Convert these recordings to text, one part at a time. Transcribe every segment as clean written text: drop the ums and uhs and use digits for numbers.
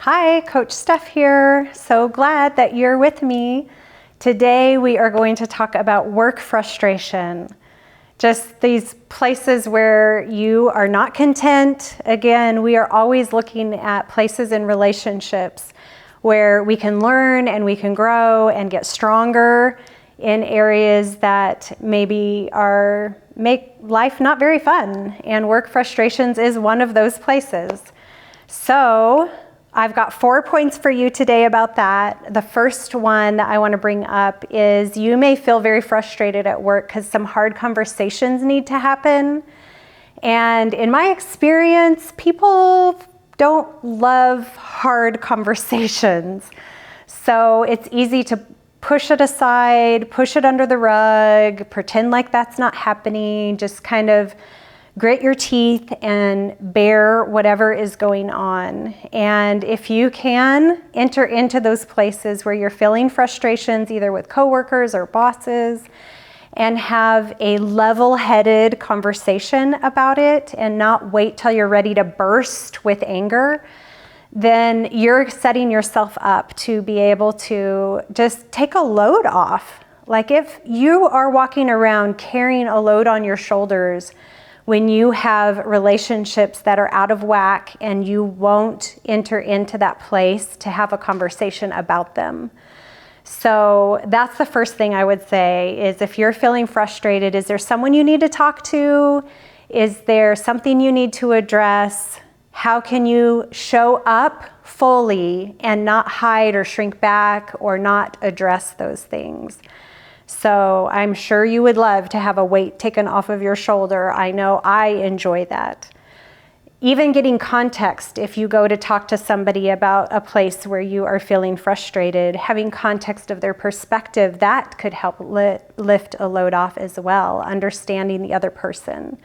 Hi, Coach Steph here. So glad that you're with me. Today we are going to talk about work frustration. Just these places where you are not content. Again, we are always looking at places in relationships where we can learn and we can grow and get stronger in areas that maybe make life not very fun. And work frustrations is one of those places. So I've got 4 points for you today about that. The first one that I want to bring up is you may feel very frustrated at work because some hard conversations need to happen. And in my experience, people don't love hard conversations. So it's easy to push it aside, push it under the rug, pretend like that's not happening, just kind of grit your teeth and bear whatever is going on. And if you can enter into those places where you're feeling frustrations, either with coworkers or bosses, and have a level-headed conversation about it and not wait till you're ready to burst with anger, then you're setting yourself up to be able to just take a load off. Like if you are walking around carrying a load on your shoulders when you have relationships that are out of whack and you won't enter into that place to have a conversation about them. So that's the first thing I would say is if you're feeling frustrated, is there someone you need to talk to? Is there something you need to address? How can you show up fully and not hide or shrink back or not address those things? So I'm sure you would love to have a weight taken off of your shoulder. I know I enjoy that. Even getting context, if you go to talk to somebody about a place where you are feeling frustrated, having context of their perspective, that could help lift a load off as well, understanding the other person.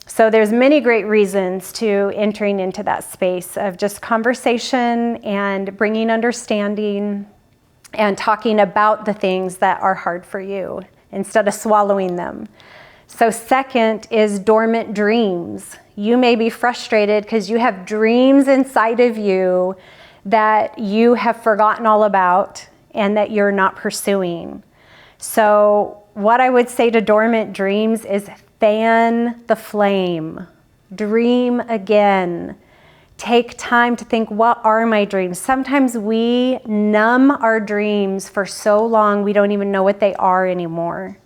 So there's many great reasons to entering into that space of just conversation and bringing understanding and talking about the things that are hard for you instead of swallowing them. So second is dormant dreams. You may be frustrated because you have dreams inside of you that you have forgotten all about and that you're not pursuing. So what I would say to dormant dreams is fan the flame. Dream again. Take time to think, what are my dreams? Sometimes we numb our dreams for so long we don't even know what they are anymore.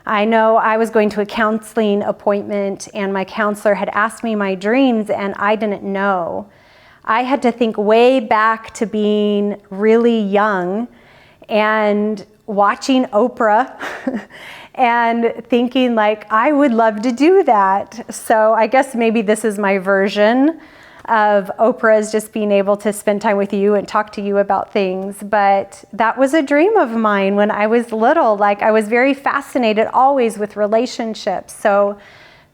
I know I was going to a counseling appointment and my counselor had asked me my dreams and I didn't know. I had to think way back to being really young and watching Oprah and thinking like, I would love to do that. So I guess maybe this is my version of Oprah's just being able to spend time with you and talk to you about things. But that was a dream of mine when I was little. Like I was very fascinated always with relationships. So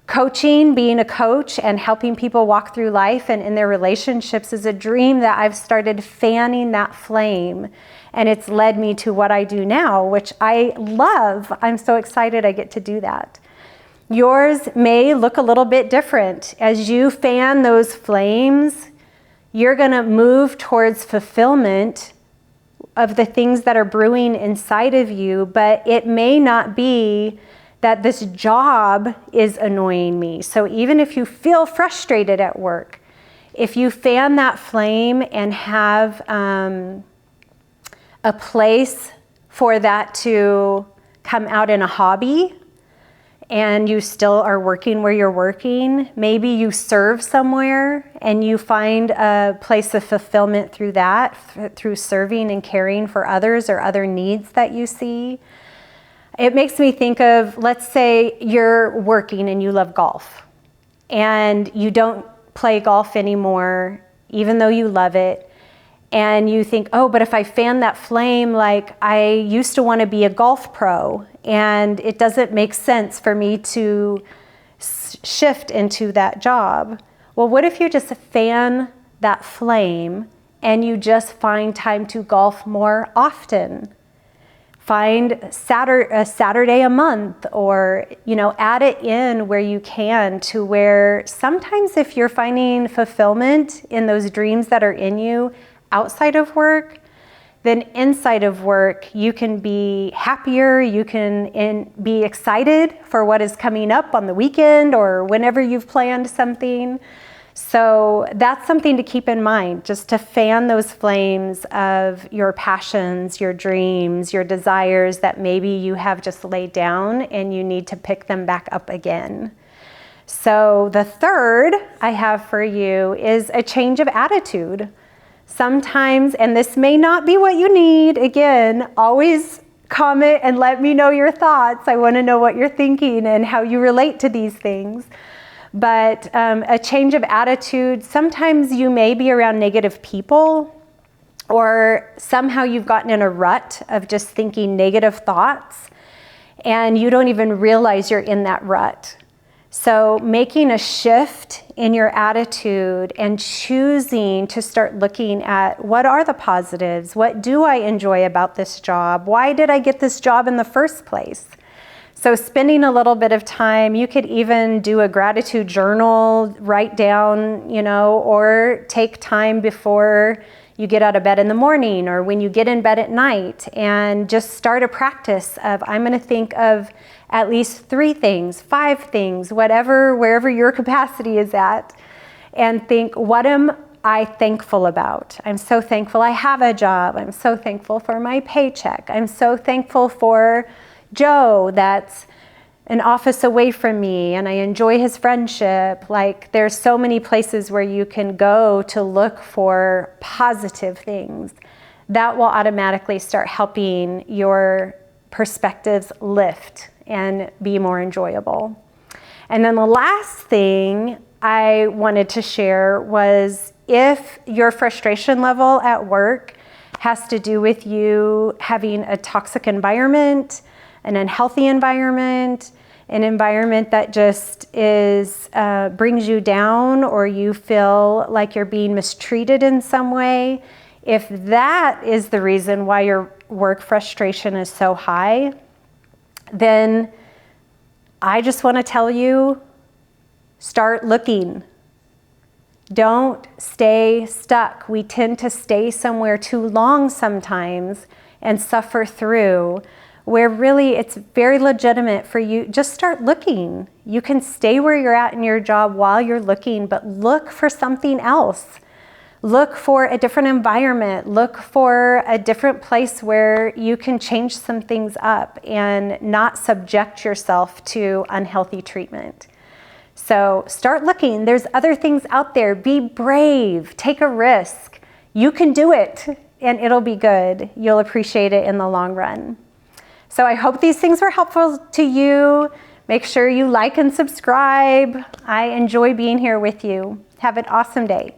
coaching, being a coach and helping people walk through life and in their relationships is a dream that I've started fanning that flame. And it's led me to what I do now, which I love. I'm so excited I get to do that. Yours may look a little bit different. As you fan those flames, you're going to move towards fulfillment of the things that are brewing inside of you, but it may not be that this job is annoying me. So even if you feel frustrated at work, if you fan that flame and have a place for that to come out in a hobby, and you still are working where you're working, maybe you serve somewhere and you find a place of fulfillment through that, through serving and caring for others or other needs that you see. It makes me think of, let's say you're working and you love golf and you don't play golf anymore, even though you love it. And you think, oh, but if I fan that flame, like I used to want to be a golf pro and it doesn't make sense for me to shift into that job. Well, what if you just fan that flame and you just find time to golf more often? Find a Saturday a month, or, add it in where you can, to where sometimes if you're finding fulfillment in those dreams that are in you outside of work, then inside of work, you can be happier, you can be excited for what is coming up on the weekend or whenever you've planned something. So that's something to keep in mind, just to fan those flames of your passions, your dreams, your desires that maybe you have just laid down and you need to pick them back up again. So the third I have for you is a change of attitude. Sometimes, and this may not be what you need, again, always comment and let me know your thoughts. I want to know what you're thinking and how you relate to these things. But a change of attitude, sometimes you may be around negative people, or somehow you've gotten in a rut of just thinking negative thoughts and you don't even realize you're in that rut. So making a shift in your attitude and choosing to start looking at, what are the positives? What do I enjoy about this job? Why did I get this job in the first place? So spending a little bit of time, you could even do a gratitude journal, write down, or take time before you get out of bed in the morning or when you get in bed at night, and just start a practice of, I'm going to think of at least 3 things, 5 things, wherever your capacity is at, and think, what am I thankful about? I'm so thankful I have a job. I'm so thankful for my paycheck. I'm so thankful for Joe that's an office away from me and I enjoy his friendship. Like, there's so many places where you can go to look for positive things that will automatically start helping your perspectives lift and be more enjoyable. And then the last thing I wanted to share was, if your frustration level at work has to do with you having a toxic environment, an unhealthy environment, an environment that just brings you down, or you feel like you're being mistreated in some way, if that is the reason why your work frustration is so high, then I just want to tell you, start looking. Don't stay stuck. We tend to stay somewhere too long sometimes and suffer through, where really it's very legitimate for you. Just start looking. You can stay where you're at in your job while you're looking, but look for something else. Look for a different environment. Look for a different place where you can change some things up and not subject yourself to unhealthy treatment. So start looking. There's other things out there. Be brave. Take a risk. You can do it, and it'll be good. You'll appreciate it in the long run. So I hope these things were helpful to you. Make sure you like and subscribe. I enjoy being here with you. Have an awesome day.